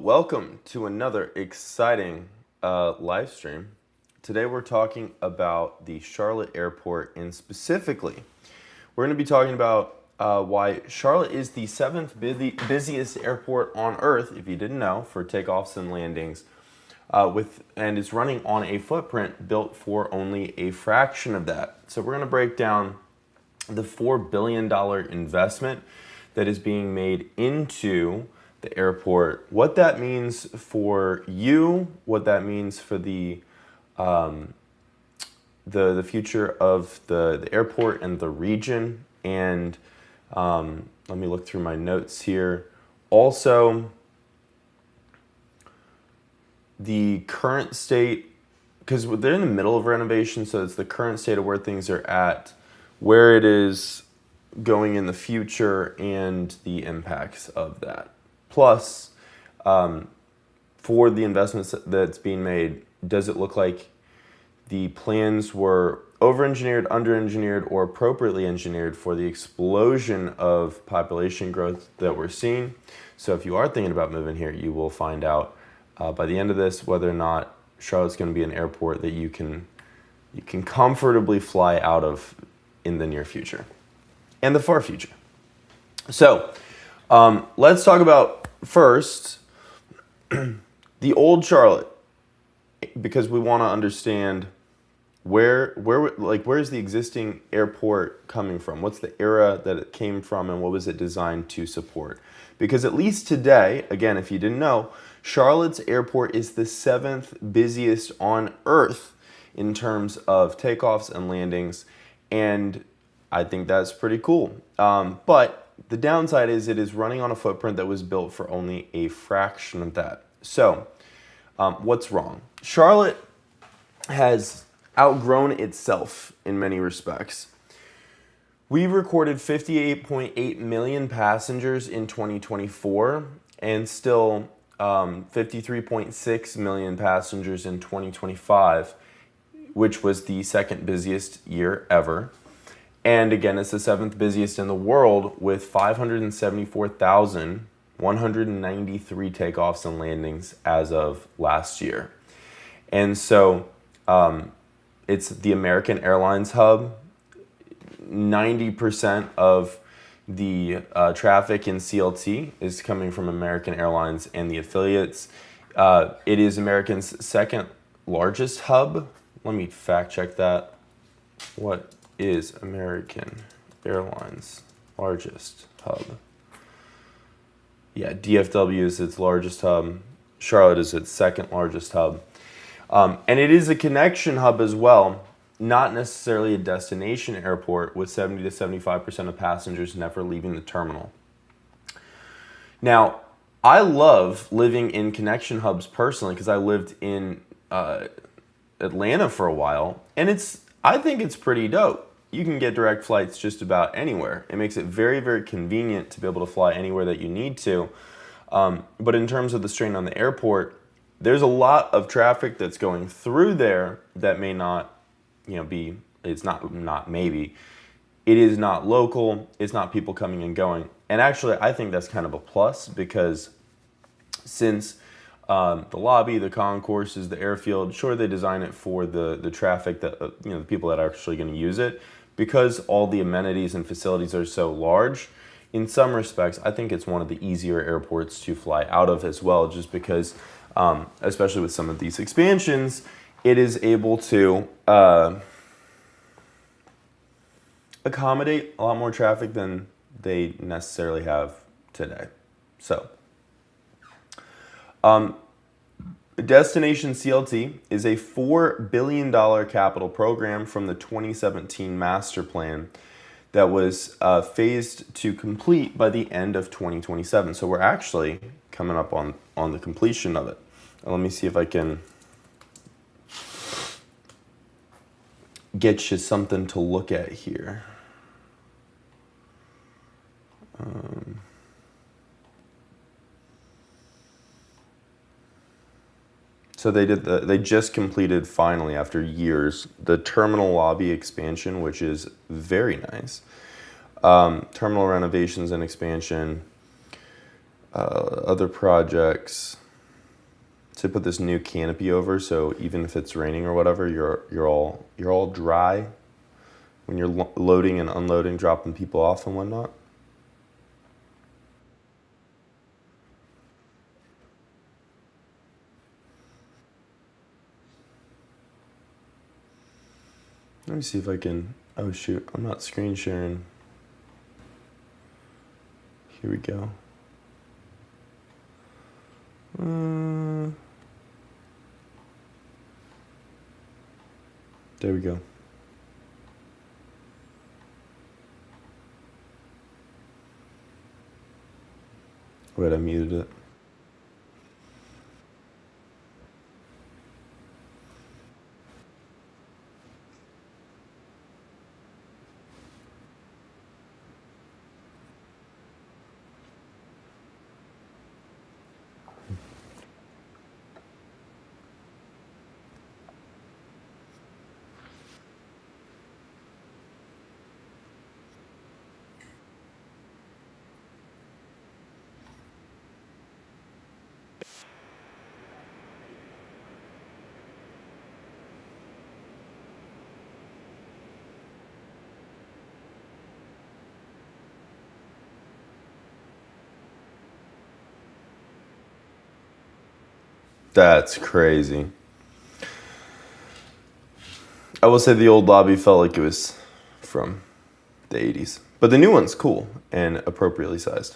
welcome to another exciting live stream. Today we're talking about the Charlotte airport, and specifically, we're going to be talking about why Charlotte is the seventh busiest airport on Earth, if you didn't know, for takeoffs and landings, and is running on a footprint built for only a fraction of that. So we're going to break down the $4 billion investment that is being made into the airport, what that means for you, what that means for the future of the airport and the region, and let me look through my notes here. Also, the current state, because they're in the middle of renovation, so it's the current state of where things are at, where it is going in the future, and the impacts of that. Plus, for the investments that's being made, does it look like the plans were over-engineered, under-engineered, or appropriately engineered for the explosion of population growth that we're seeing? So if you are thinking about moving here, you will find out by the end of this whether or not Charlotte's going to be an airport that you can comfortably fly out of in the near future and the far future. So let's talk about first the old Charlotte, because we want to understand where's the existing airport coming from? What's the era that it came from, and what was it designed to support? Because at least today, again, if you didn't know, Charlotte's airport is the seventh busiest on Earth in terms of takeoffs and landings, and I think that's pretty cool. But the downside is it is running on a footprint that was built for only a fraction of that. So, what's wrong? Charlotte has outgrown itself in many respects. We recorded 58.8 million passengers in 2024 and still 53.6 million passengers in 2025, which was the second busiest year ever. And again, it's the seventh busiest in the world with 574,193 takeoffs and landings as of last year. And so it's the American Airlines hub. 90% of the traffic in CLT is coming from American Airlines and the affiliates. It is American's second largest hub. Let me fact check that. What is American Airlines' largest hub? Yeah, DFW is its largest hub. Charlotte is its second largest hub. And it is a connection hub as well, not necessarily a destination airport, with 70 to 75% of passengers never leaving the terminal. Now, I love living in connection hubs personally because I lived in Atlanta for a while, and I think it's pretty dope. You can get direct flights just about anywhere. It makes it very, very convenient to be able to fly anywhere that you need to. But in terms of the strain on the airport, there's a lot of traffic that's going through there that may not, it's not maybe. It is not local. It's not people coming and going. And actually, I think that's kind of a plus, because since the lobby, the concourses, the airfield, sure, they design it for the traffic that, the people that are actually going to use it. Because all the amenities and facilities are so large, in some respects, I think it's one of the easier airports to fly out of as well, just because, especially with some of these expansions, it is able to accommodate a lot more traffic than they necessarily have today. So, Destination CLT is a $4 billion capital program from the 2017 master plan that was phased to complete by the end of 2027. So we're actually coming up on the completion of it. Let me see if I can get you something to look at here. So they just completed, finally, after years, the terminal lobby expansion, which is very nice. Terminal renovations and expansion, other projects. So they put this new canopy over, so even if it's raining or whatever, you're all dry when you're loading and unloading, dropping people off and whatnot. Let me see if I can. Oh shoot, I'm not screen sharing. Here we go. There we go. Wait, I muted it. That's crazy. I will say the old lobby felt like it was from the 80s. But the new one's cool and appropriately sized.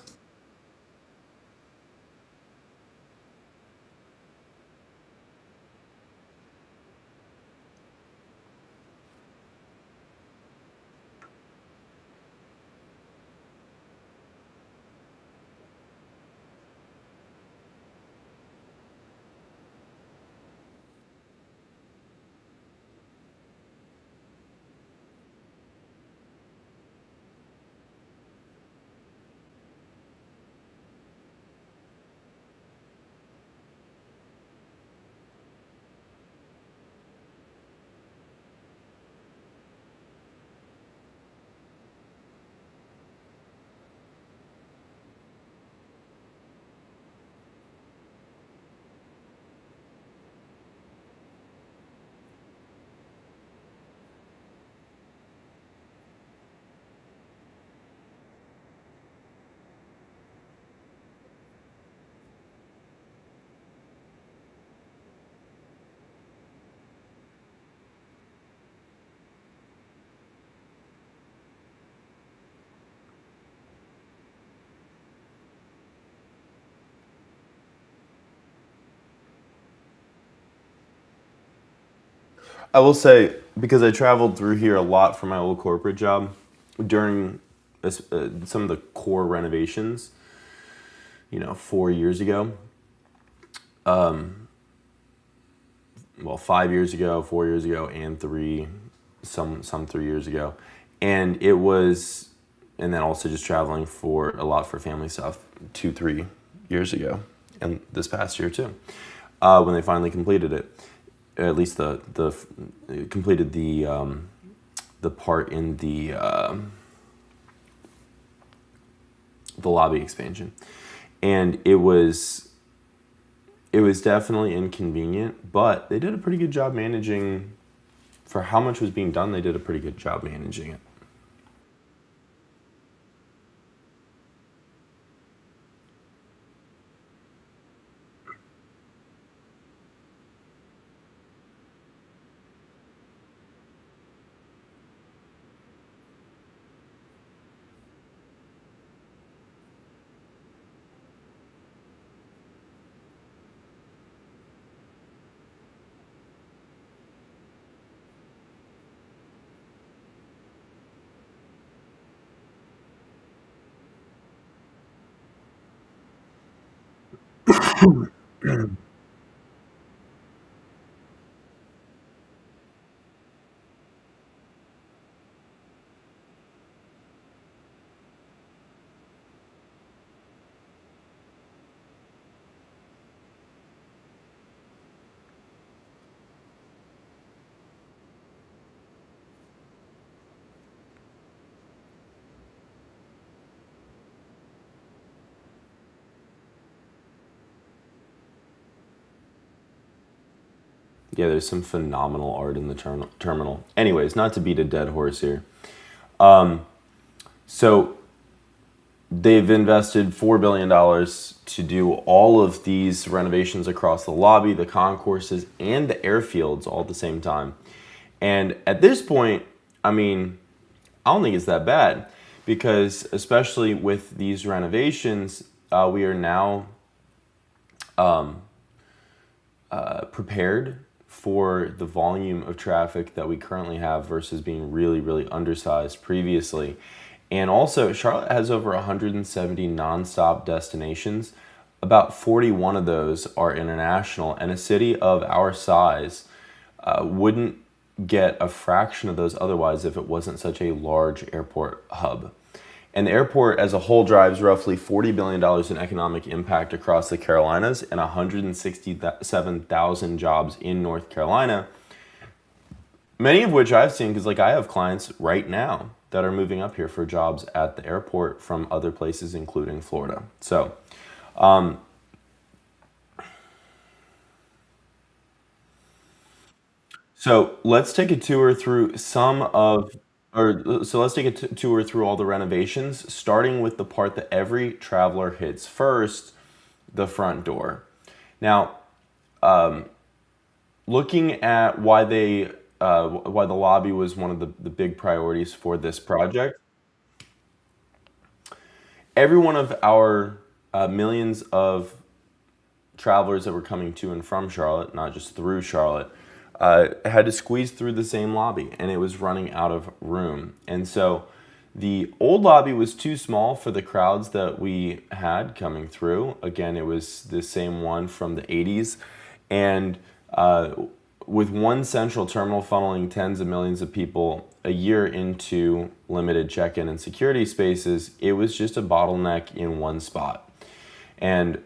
I will say, because I traveled through here a lot for my old corporate job, during some of the core renovations, 4 years ago, well, 5 years ago, 4 years ago, and some 3 years ago, and it was, and then also just traveling for a lot for family stuff 2 3 years ago, and this past year too, when they finally completed it, at least the completed the part in the lobby expansion, and it was definitely inconvenient, but they did a pretty good job managing. For how much was being done, they did a pretty good job managing it. Yeah, there's some phenomenal art in the terminal. Anyways, not to beat a dead horse here. So they've invested $4 billion to do all of these renovations across the lobby, the concourses, and the airfields all at the same time. And at this point, I mean, I don't think it's that bad because, especially with these renovations, we are now prepared for the volume of traffic that we currently have versus being really, really undersized previously. And also, Charlotte has over 170 nonstop destinations. About 41 of those are international, and a city of our size wouldn't get a fraction of those otherwise if it wasn't such a large airport hub. And the airport as a whole drives roughly $40 billion in economic impact across the Carolinas and 167,000 jobs in North Carolina, many of which I've seen because like I have clients right now that are moving up here for jobs at the airport from other places, including Florida. So let's take a tour through let's take a tour through all the renovations, starting with the part that every traveler hits first, the front door. Now, looking at why the lobby was one of the big priorities for this project, every one of our millions of travelers that were coming to and from Charlotte, not just through Charlotte, had to squeeze through the same lobby, and it was running out of room. And so the old lobby was too small for the crowds that we had coming through. Again, it was the same one from the 80s. And with one central terminal funneling tens of millions of people a year into limited check-in and security spaces, it was just a bottleneck in one spot. And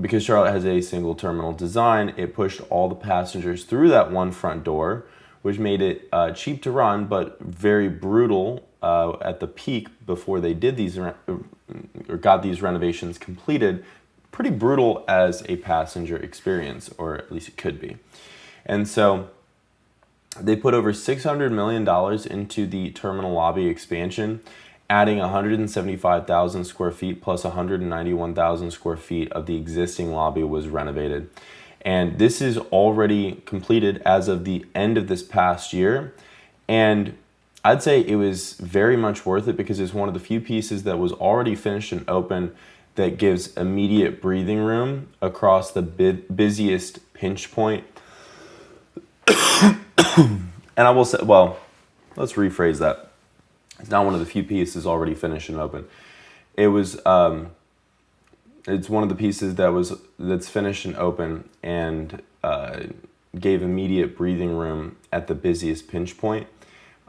because Charlotte has a single terminal design, it pushed all the passengers through that one front door, which made it cheap to run, but very brutal at the peak before they did these or got these renovations completed. Pretty brutal as a passenger experience, or at least it could be. And so they put over $600 million into the terminal lobby expansion, adding 175,000 square feet plus 191,000 square feet of the existing lobby was renovated. And this is already completed as of the end of this past year. And I'd say it was very much worth it because it's one of the few pieces that was already finished and open that gives immediate breathing room across the busiest pinch point. And I will say, well, let's rephrase that. It's not one of the few pieces already finished and open. It was, it's one of the pieces that's finished and open and gave immediate breathing room at the busiest pinch point.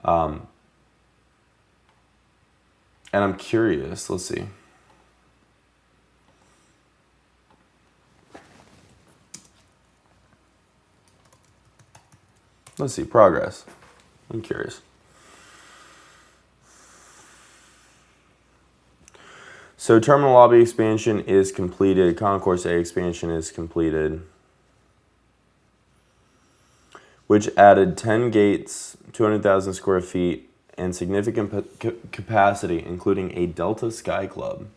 And I'm curious, let's see. Let's see, progress. I'm curious. So terminal lobby expansion is completed. Concourse A expansion is completed, which added 10 gates, 200,000 square feet, and significant capacity, including a Delta Sky Club.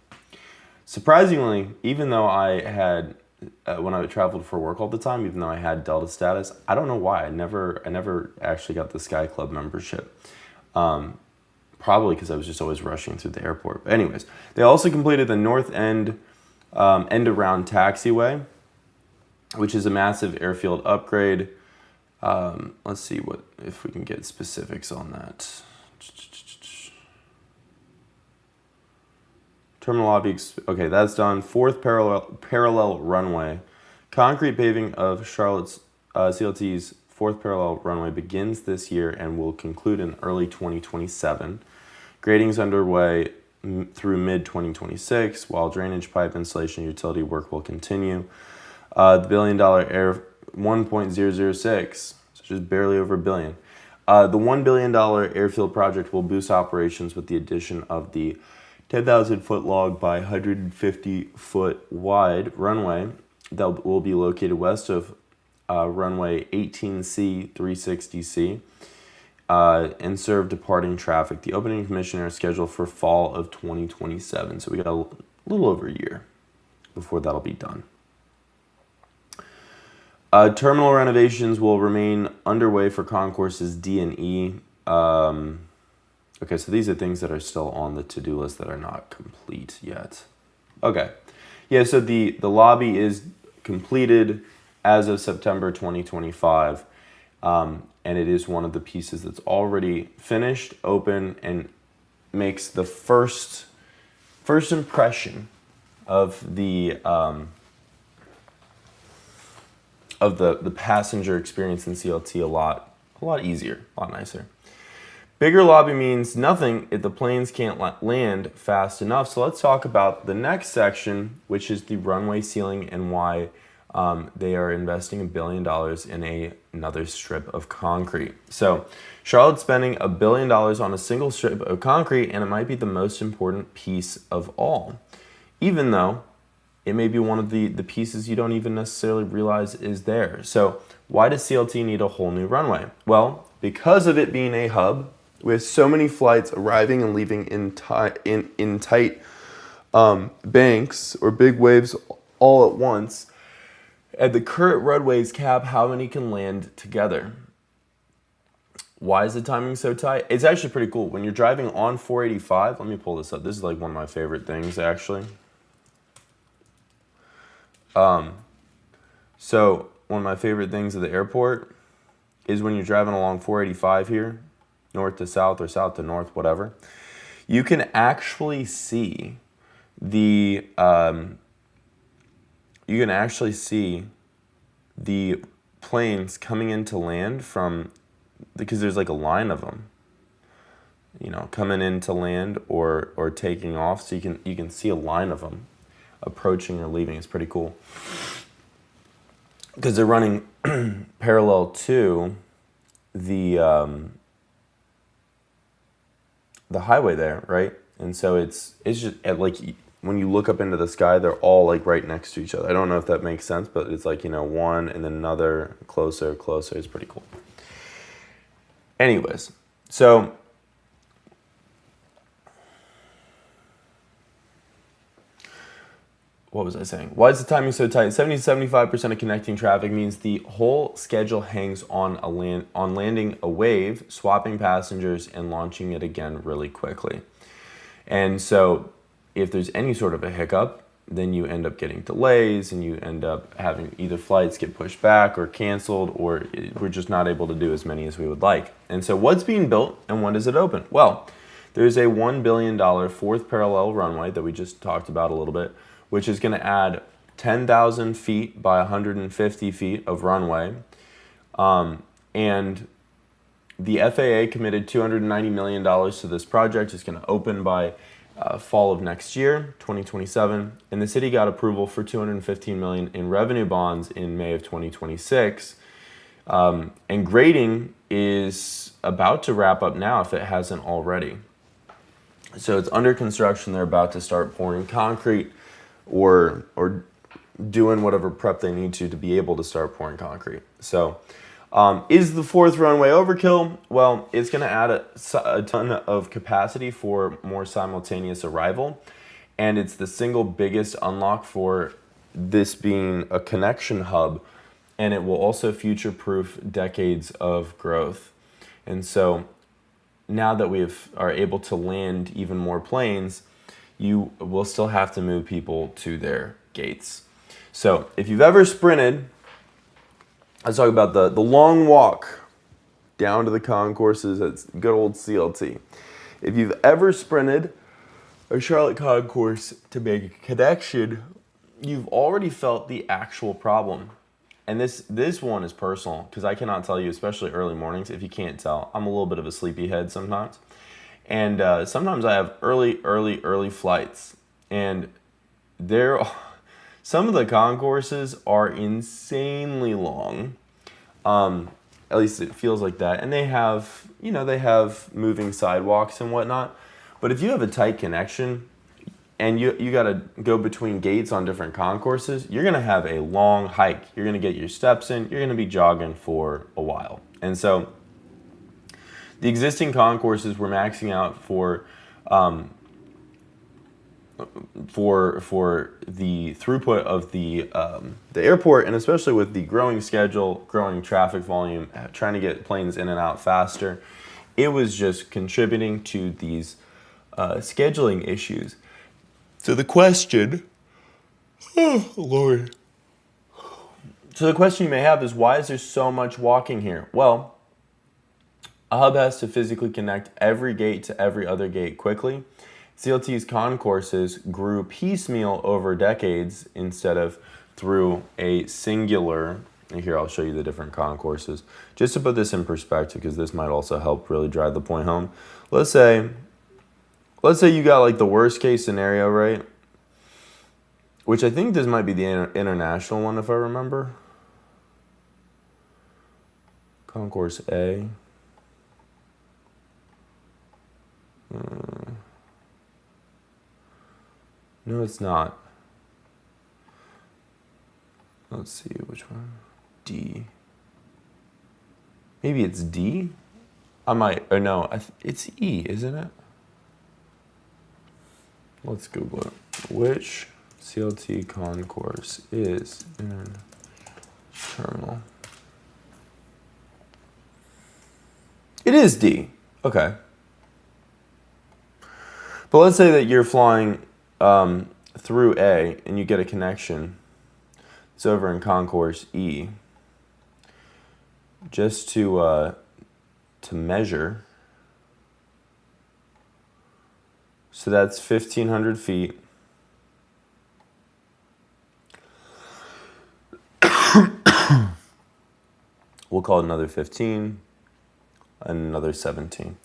Surprisingly, even though I had, when I traveled for work all the time, even though I had Delta status, I don't know why. I never actually got the Sky Club membership. Probably because I was just always rushing through the airport. But anyways, they also completed the North End end-around taxiway, which is a massive airfield upgrade. Let's see if we can get specifics on that. Terminal lobby, okay, that's done. Fourth parallel runway. Concrete paving of Charlotte's CLT's fourth parallel runway begins this year and will conclude in early 2027. Grading's underway through mid-2026, while drainage pipe installation and utility work will continue. The $1 billion air 1.006, so just barely over $1 billion. The $1 billion airfield project will boost operations with the addition of the 10,000-foot long by 150-foot wide runway that will be located west of runway 18C 360C, and serve departing traffic. The opening commissioner is scheduled for fall of 2027, so we got a little over a year before that'll be done. Terminal renovations will remain underway for concourses D and E. Okay, so these are things that are still on the to-do list that are not complete yet. Okay, yeah, so the lobby is completed as of September 2025, and it is one of the pieces that's already finished, open, and makes the first impression of the passenger experience in CLT a lot easier, a lot nicer. Bigger lobby means nothing if the planes can't land fast enough. So let's talk about the next section, which is the runway ceiling and why they are investing $1 billion in another strip of concrete. So Charlotte's spending $1 billion on a single strip of concrete, and it might be the most important piece of all, even though it may be one of the pieces you don't even necessarily realize is there. So why does CLT need a whole new runway? Well, because of it being a hub, we have so many flights arriving and leaving in tight banks or big waves all at once. And the current runways cap how many can land together. Why is the timing so tight? It's actually pretty cool. When you're driving on 485, let me pull this up. This is like one of my favorite things, actually. So one of my favorite things at the airport is when you're driving along 485 here, north to south or south to north, whatever, you can actually see the planes coming into land because there's like a line of them, coming into land or taking off. So you can see a line of them approaching or leaving. It's pretty cool because they're running parallel to the highway there, right? And so it's just like when you look up into the sky, they're all like right next to each other. I don't know if that makes sense, but it's like, one and then another, closer. It's pretty cool. Anyways, so what was I saying? Why is the timing so tight? 70-75% of connecting traffic means the whole schedule hangs on landing a wave, swapping passengers, and launching it again really quickly. And so if there's any sort of a hiccup, then you end up getting delays and you end up having either flights get pushed back or canceled, or we're just not able to do as many as we would like. And so what's being built and when does it open? Well, there's a $1 billion fourth parallel runway that we just talked about a little bit, which is going to add 10,000 feet by 150 feet of runway. And the FAA committed $290 million to this project. It's going to open by fall of next year, 2027. And the city got approval for $215 million in revenue bonds in May of 2026. And grading is about to wrap up now if it hasn't already. So it's under construction. They're about to start pouring concrete or doing whatever prep they need to be able to start pouring concrete. So is the fourth runway overkill? Well, it's going to add a ton of capacity for more simultaneous arrival, and it's the single biggest unlock for this being a connection hub, and it will also future-proof decades of growth. And so now that we are able to land even more planes, you will still have to move people to their gates. So if you've ever sprinted, let's talk about the long walk down to the concourses at good old CLT. If you've ever sprinted a Charlotte concourse to make a connection, you've already felt the actual problem. And this one is personal because I cannot tell you, especially early mornings, if you can't tell, I'm a little bit of a sleepyhead sometimes. And sometimes I have early flights. And some of the concourses are insanely long. At least it feels like that. And they have moving sidewalks and whatnot. But if you have a tight connection, and you got to go between gates on different concourses, you're going to have a long hike. You're going to get your steps in. You're going to be jogging for a while. And so the existing concourses were maxing out for the throughput of the airport, and especially with the growing schedule, growing traffic volume, trying to get planes in and out faster, it was just contributing to these scheduling issues. So the question, oh Lord. So the question you may have is, why is there so much walking here? Well, a hub has to physically connect every gate to every other gate quickly. CLT's concourses grew piecemeal over decades instead of through a singular, and here I'll show you the different concourses. Just to put this in perspective, because this might also help really drive the point home. Let's say you got like the worst case scenario, right? Which I think this might be the international one if I remember. Concourse A. No, it's not. Let's see, which one? D. Maybe it's D? I might, or no, it's E, isn't it? Let's Google it. Which CLT concourse is internal? It is D. Okay. But let's say that you're flying through A and you get a connection. It's over in concourse E. Just to measure. So that's 1,500 feet. We'll call it another 15 and another 17.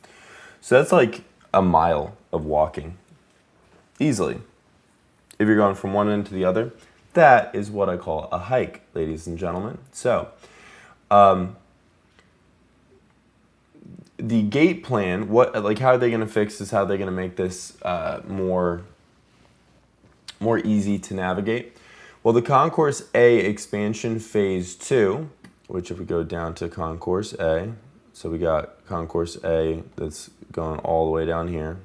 So that's like a mile of walking. Easily. If you're going from one end to the other, that is what I call a hike, ladies and gentlemen. So, the gate plan, how are they going to fix this? How are they going to make this more easy to navigate? Well, the Concourse A expansion phase 2, which if we go down to Concourse A, so we got Concourse A that's going all the way down here.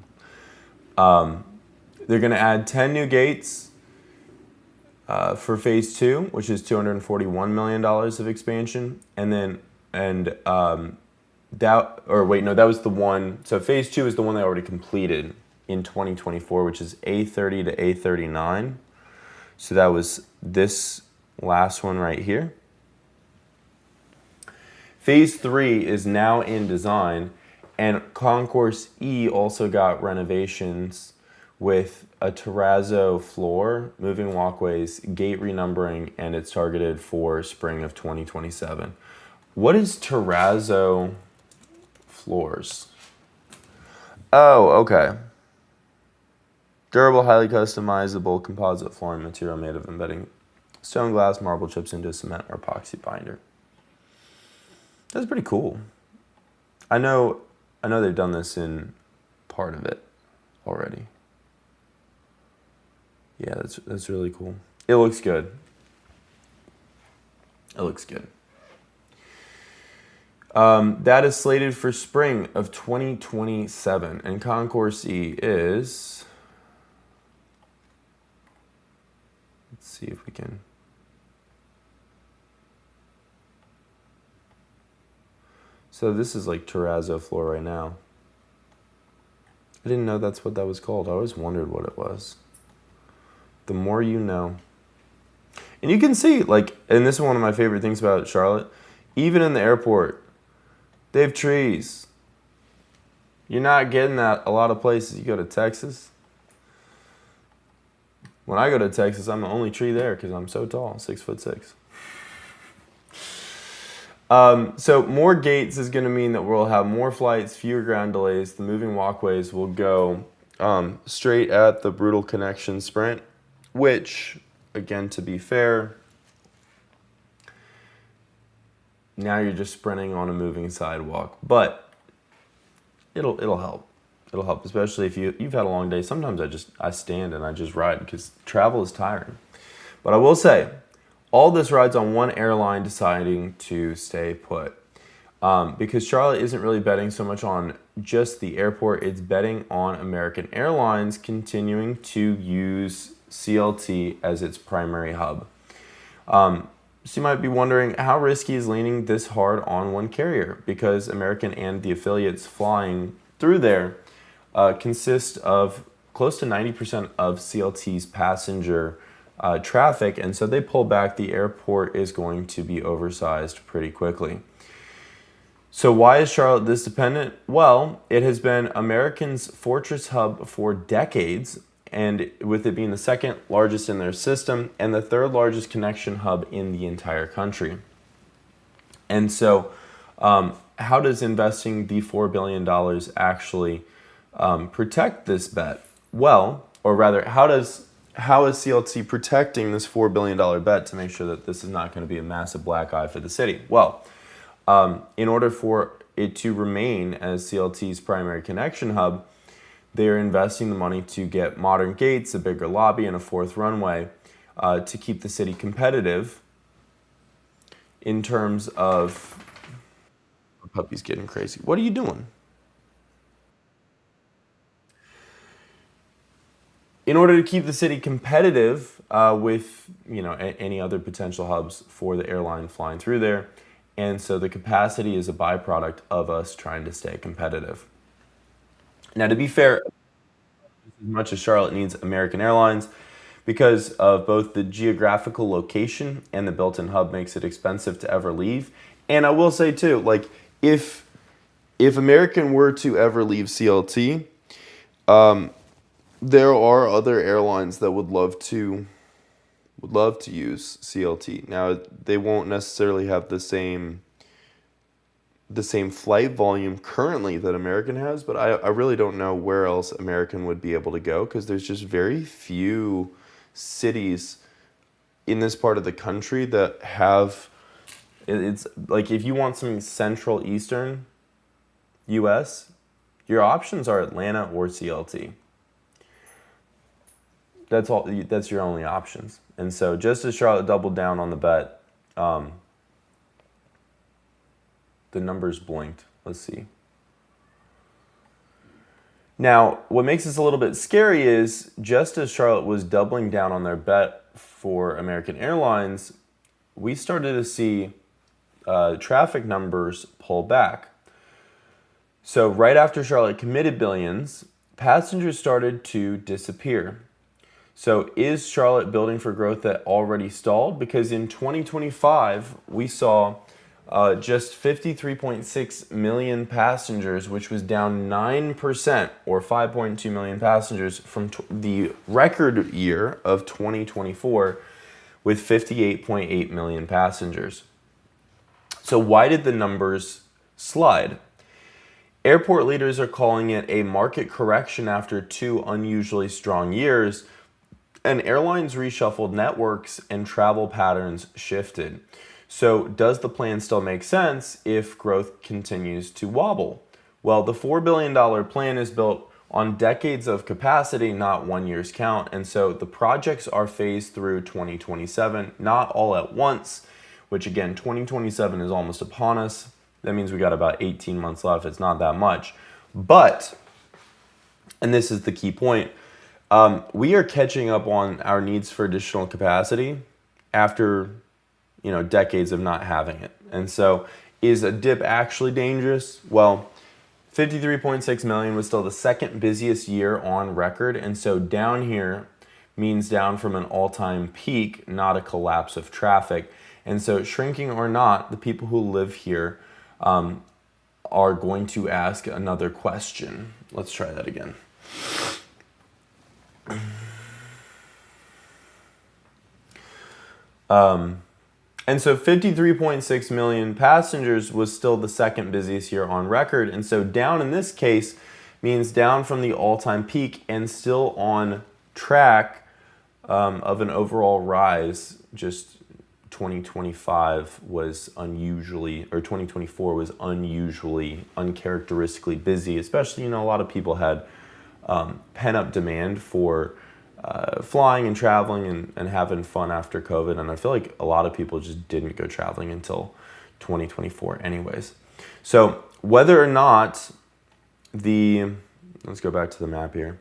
They're going to add 10 new gates for phase 2, which is $241 million of expansion, that was the one. So phase 2 is the one they already completed in 2024, which is A30 to A39. So that was this last one right here. Phase 3 is now in design, and Concourse E also got renovations with a terrazzo floor, moving walkways, gate renumbering, and it's targeted for spring of 2027. What is terrazzo floors? Oh, okay. Durable, highly customizable composite flooring material made of embedding stone, glass, marble chips into cement or epoxy binder. That's pretty cool. I know they've done this in part of it already. Yeah, that's really cool. It looks good. It looks good. That is slated for spring of 2027, and Concourse E is, let's see if we can, so this is like terrazzo floor right now. I didn't know that's what that was called. I always wondered what it was. The more you know. And you can see, and this is one of my favorite things about Charlotte, even in the airport, they have trees. You're not getting that a lot of places. You go to Texas. When I go to Texas, I'm the only tree there because I'm so tall, 6'6". So more gates is going to mean that we'll have more flights, fewer ground delays. The moving walkways will go straight at the brutal connection sprint, which, again, to be fair, now you're just sprinting on a moving sidewalk, but it'll help. It'll help, especially if you've had a long day. Sometimes I stand and I just ride because travel is tiring. But I will say, all this rides on one airline deciding to stay put. Because Charlotte isn't really betting so much on just the airport, it's betting on American Airlines continuing to use CLT as its primary hub. So you might be wondering, how risky is leaning this hard on one carrier? Because American and the affiliates flying through there consist of close to 90% of CLT's passenger traffic, and so they pull back, the airport is going to be oversized pretty quickly. So why is Charlotte this dependent? Well, it has been American's fortress hub for decades, and with it being the second largest in their system and the third largest connection hub in the entire country. And so how does investing the $4 billion actually protect this bet? Well, or rather, how is CLT protecting this $4 billion bet to make sure that this is not going to be a massive black eye for the city? Well, in order for it to remain as CLT's primary connection hub, they are investing the money to get modern gates, a bigger lobby, and a fourth runway to keep the city competitive in terms of... The puppy's getting crazy. What are you doing? In order to keep the city competitive with any other potential hubs for the airline flying through there. And so the capacity is a byproduct of us trying to stay competitive. Now, to be fair, as much as Charlotte needs American Airlines, because of both the geographical location and the built-in hub makes it expensive to ever leave. And I will say too, like if American were to ever leave CLT, there are other airlines that would love to use CLT. Now, they won't necessarily have the same flight volume currently that American has, but I really don't know where else American would be able to go, because there's just very few cities in this part of the country that have... It's like if you want something central eastern US, your options are Atlanta or CLT. That's your only options. And so just as Charlotte doubled down on the bet, the numbers blinked. Let's see. Now, what makes this a little bit scary is just as Charlotte was doubling down on their bet for American Airlines, we started to see traffic numbers pull back. So right after Charlotte committed billions, passengers started to disappear. So is Charlotte building for growth that already stalled? Because in 2025, we saw just 53.6 million passengers, which was down 9% or 5.2 million passengers from the record year of 2024 with 58.8 million passengers. So why did the numbers slide? Airport leaders are calling it a market correction after 2 unusually strong years, and airlines reshuffled networks and travel patterns shifted. So does the plan still make sense if growth continues to wobble? Well, the $4 billion plan is built on decades of capacity, not 1 year's count. And so the projects are phased through 2027, not all at once, which again, 2027 is almost upon us. That means we got about 18 months left. It's not that much. But, and this is the key point, we are catching up on our needs for additional capacity after, decades of not having it. And so is a dip actually dangerous? Well, 53.6 million was still the second busiest year on record. And so down here means down from an all-time peak, not a collapse of traffic. And so shrinking or not, the people who live here are going to ask another question. Let's try that again. And so 53.6 million passengers was still the second busiest year on record. And so down in this case means down from the all-time peak and still on track of an overall rise just 2025 was unusually, or 2024 was unusually, uncharacteristically busy, especially, a lot of people had pent-up demand for flying and traveling and having fun after COVID. And I feel like a lot of people just didn't go traveling until 2024 anyways. So whether or not let's go back to the map here.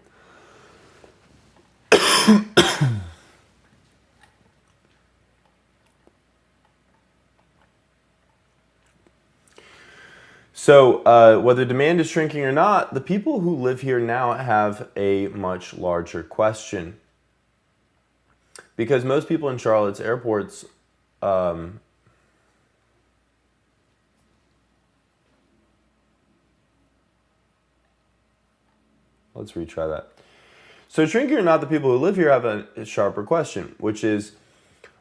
So whether demand is shrinking or not, the people who live here now have a much larger question. Because most people in Charlotte's airports, let's retry that. So shrinking or not, the people who live here have a sharper question, which is,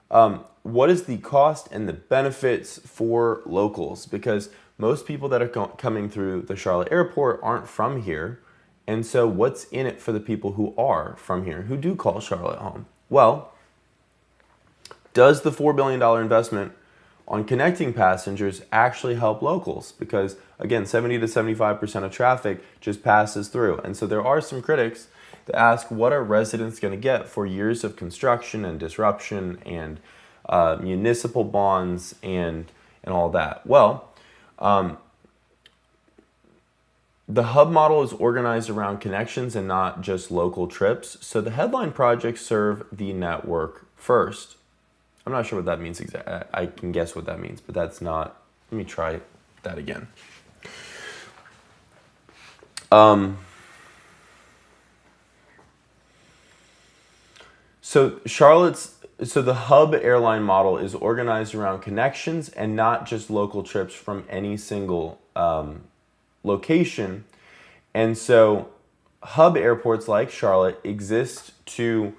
what is the cost and the benefits for locals? Because most people that are coming through the Charlotte airport aren't from here. And so what's in it for the people who are from here, who do call Charlotte home? Well, does the $4 billion investment on connecting passengers actually help locals? Because again, 70 to 75% of traffic just passes through. And so there are some critics that ask, what are residents going to get for years of construction and disruption and municipal bonds and all that? Well, the hub model is organized around connections and not just local trips. So the headline projects serve the network first. I'm not sure what that means exactly. I can guess what that means, but that's not. Let me try that again. So the hub airline model is organized around connections and not just local trips from any single location. And so hub airports like Charlotte exist to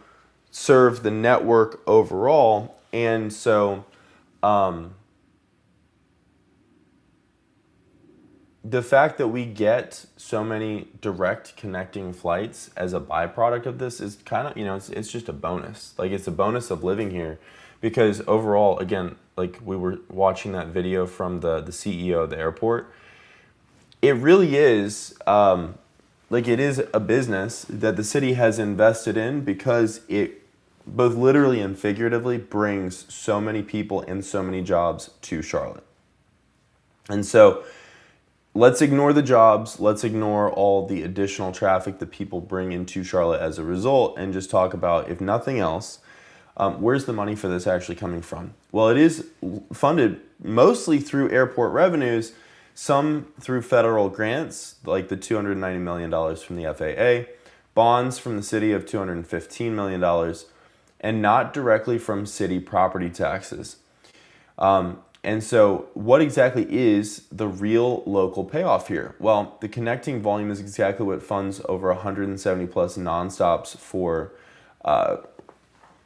serve the network overall. And so the fact that we get so many direct connecting flights as a byproduct of this is kind of, it's just a bonus. Like, it's a bonus of living here, because overall, again, like we were watching that video from the CEO of the airport, it really is, it is a business that the city has invested in, because it both literally and figuratively brings so many people and so many jobs to Charlotte. And so let's ignore the jobs, let's ignore all the additional traffic that people bring into Charlotte as a result, and just talk about, if nothing else, where's the money for this actually coming from? Well, it is funded mostly through airport revenues, some through federal grants, like the $290 million from the FAA, bonds from the city of $215 million, and not directly from city property taxes. And so what exactly is the real local payoff here? Well, the connecting volume is exactly what funds over 170 plus nonstops for, I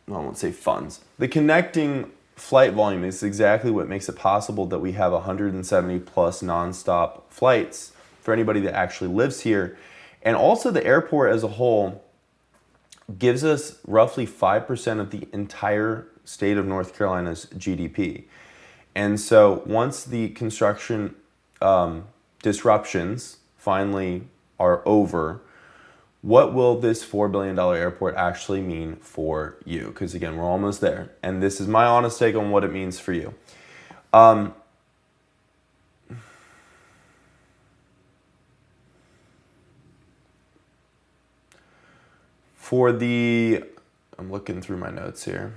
won't say funds. The connecting flight volume is exactly what makes it possible that we have 170 plus nonstop flights for anybody that actually lives here. And also the airport as a whole gives us roughly 5% of the entire state of North Carolina's GDP. And so once the construction disruptions finally are over, what will this $4 billion airport actually mean for you? Because again, we're almost there. And this is my honest take on what it means for you. I'm looking through my notes here.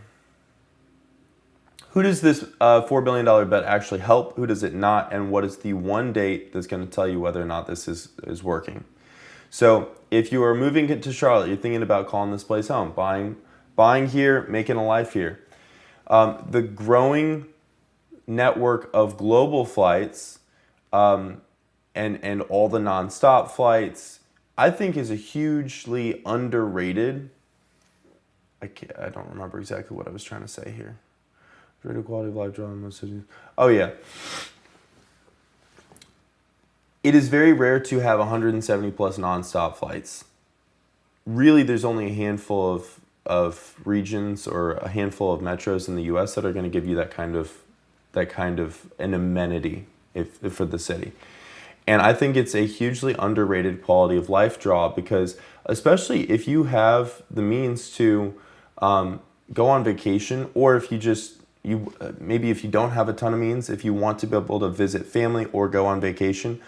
Who does this $4 billion bet actually help? Who does it not? And what is the one date that's going to tell you whether or not this is working? So if you are moving to Charlotte, you're thinking about calling this place home, buying here, making a life here. The growing network of global flights and all the nonstop flights, I think, is a hugely underrated. I don't remember exactly what I was trying to say here. Greater quality of life draw in most cities. Oh yeah. It is very rare to have 170 plus nonstop flights. Really, there's only a handful of regions or a handful of metros in the U.S. that are going to give you that kind of an amenity if for the city. And I think it's a hugely underrated quality of life draw, because especially if you have the means to go on vacation, or if maybe if you don't have a ton of means, if you want to be able to visit family or go on vacation,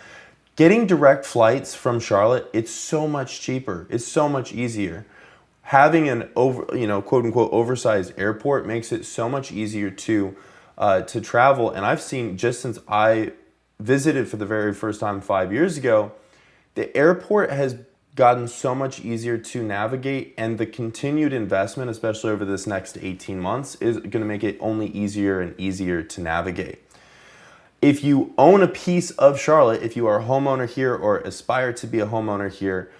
getting direct flights from Charlotte, it's so much cheaper. It's so much easier. Having an quote unquote oversized airport makes it so much easier to travel. And I've seen, just since I visited for the very first time 5 years ago, the airport has gotten so much easier to navigate, and the continued investment, especially over this next 18 months, is going to make it only easier and easier to navigate. If you own a piece of Charlotte, if you are a homeowner here or aspire to be a homeowner here,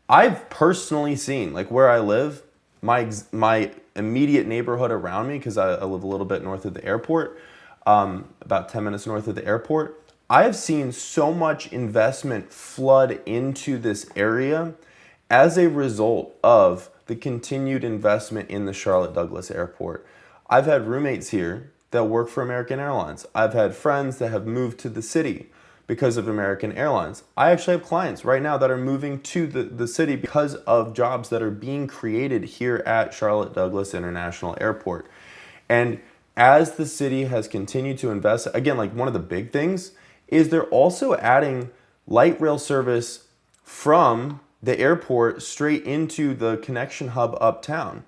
I've personally seen, like where I live, my immediate neighborhood around me, because I live a little bit north of the airport, about 10 minutes north of the airport, I have seen so much investment flood into this area as a result of the continued investment in the Charlotte Douglas Airport. I've had roommates here that work for American Airlines. I've had friends that have moved to the city because of American Airlines. I actually have clients right now that are moving to the city because of jobs that are being created here at Charlotte Douglas International Airport. And as the city has continued to invest, again, like one of the big things is they're also adding light rail service from the airport straight into the connection hub uptown.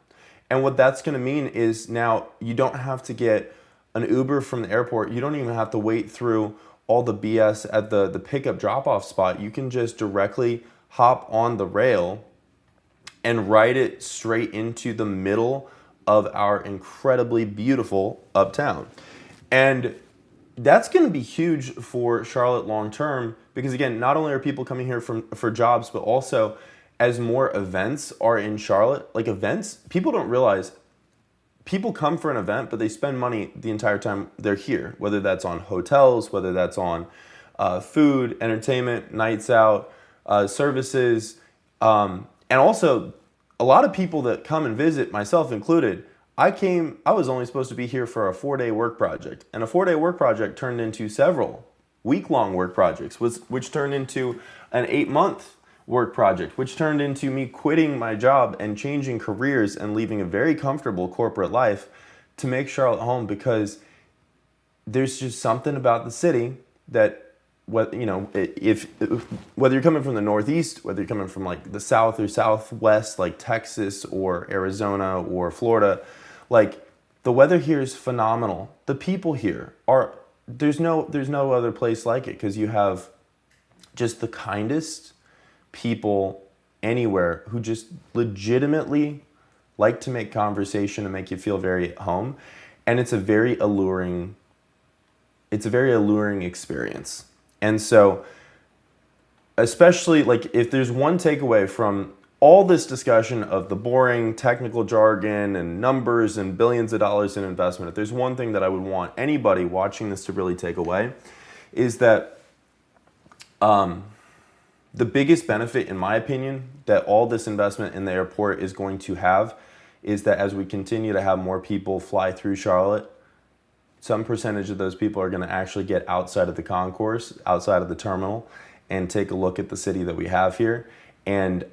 And what that's going to mean is now you don't have to get an Uber from the airport. You don't even have to wait through all the BS at the pickup drop-off spot. You can just directly hop on the rail and ride it straight into the middle of our incredibly beautiful uptown. And that's going to be huge for Charlotte long term, because again, not only are people coming here for jobs, but also as more events are in Charlotte, like events, people don't realize people come for an event, but they spend money the entire time they're here, whether that's on hotels, whether that's on food, entertainment, nights out, services. And also a lot of people that come and visit, myself included, I was only supposed to be here for a 4-day work project, and a 4-day work project turned into several week-long work projects, which turned into an 8-month work project, which turned into me quitting my job and changing careers and leaving a very comfortable corporate life to make Charlotte home, because there's just something about the city that, whether you're coming from the Northeast, whether you're coming from like the South or Southwest, like Texas or Arizona or Florida, like the weather here is phenomenal. The people here there's no other place like it, because you have just the kindest people anywhere who just legitimately like to make conversation and make you feel very at home. And it's a very alluring experience. And so, especially like if there's one takeaway from all this discussion of the boring technical jargon and numbers and billions of dollars in investment, if there's one thing that I would want anybody watching this to really take away, is that the biggest benefit, in my opinion, that all this investment in the airport is going to have is that as we continue to have more people fly through Charlotte, some percentage of those people are going to actually get outside of the concourse, outside of the terminal, and take a look at the city that we have here. And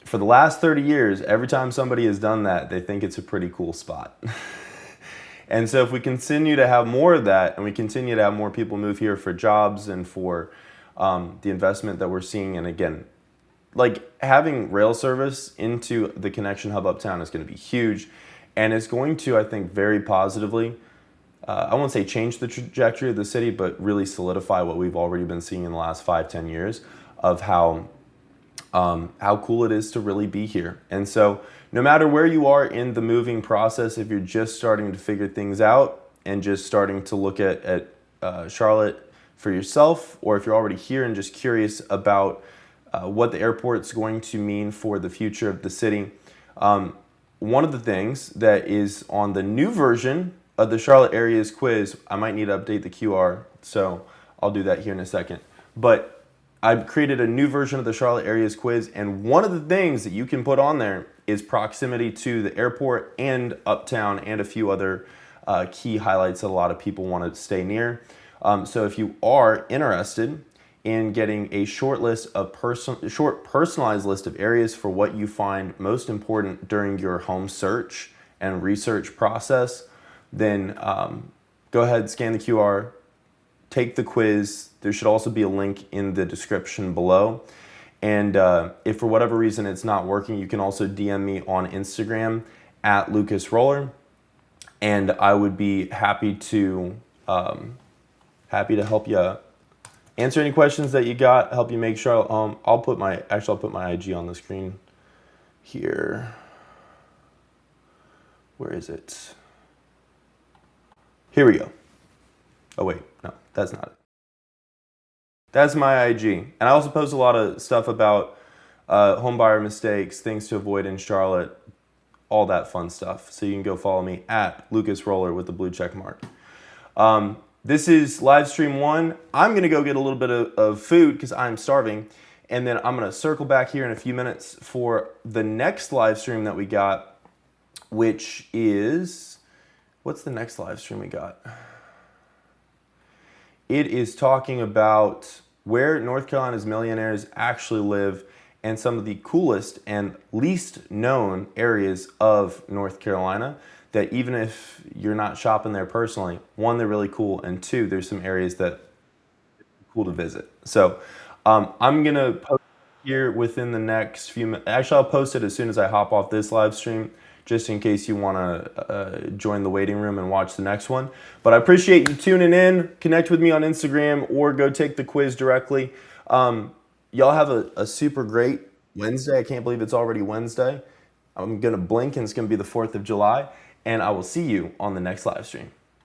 for the last 30 years, every time somebody has done that, they think it's a pretty cool spot. And so if we continue to have more of that, and we continue to have more people move here for jobs and for the investment that we're seeing, and again, like having rail service into the connection hub uptown is going to be huge. And it's going to, I think, very positively, I won't say change the trajectory of the city, but really solidify what we've already been seeing in the last 5-10 years of how cool it is to really be here. And so no matter where you are in the moving process, if you're just starting to figure things out and just starting to look at Charlotte for yourself, or if you're already here and just curious about what the airport's going to mean for the future of the city, one of the things that is on the new version of the Charlotte Areas quiz, I might need to update the QR, so I'll do that here in a second. But I've created a new version of the Charlotte Areas quiz, and one of the things that you can put on there is proximity to the airport and uptown and a few other key highlights that a lot of people want to stay near. So if you are interested in getting a short personalized list of areas for what you find most important during your home search and research process, then go ahead, scan the QR, take the quiz. There should also be a link in the description below. And if for whatever reason it's not working, you can also DM me on Instagram at LucasRoller, and I would be happy to help you answer any questions that you got. Help you make sure. I'll put my IG on the screen here. Where is it? Here we go. Oh wait, no, that's not it. That's my IG. And I also post a lot of stuff about home buyer mistakes, things to avoid in Charlotte, all that fun stuff. So you can go follow me at LucasRoller with the blue check mark. This is live stream 1. I'm going to go get a little bit of food because I'm starving. And then I'm going to circle back here in a few minutes for the next live stream that we got, which is, what's the next live stream we got? It is talking about where North Carolina's millionaires actually live and some of the coolest and least known areas of North Carolina that even if you're not shopping there personally, one, they're really cool, and two, there's some areas that are cool to visit. So I'm going to post here within the next few minutes. Actually, I'll post it as soon as I hop off this live stream, just in case you want to join the waiting room and watch the next one. But I appreciate you tuning in. Connect with me on Instagram or go take the quiz directly. Y'all have a super great Wednesday. I can't believe it's already Wednesday. I'm going to blink and it's going to be the 4th of July. And I will see you on the next live stream.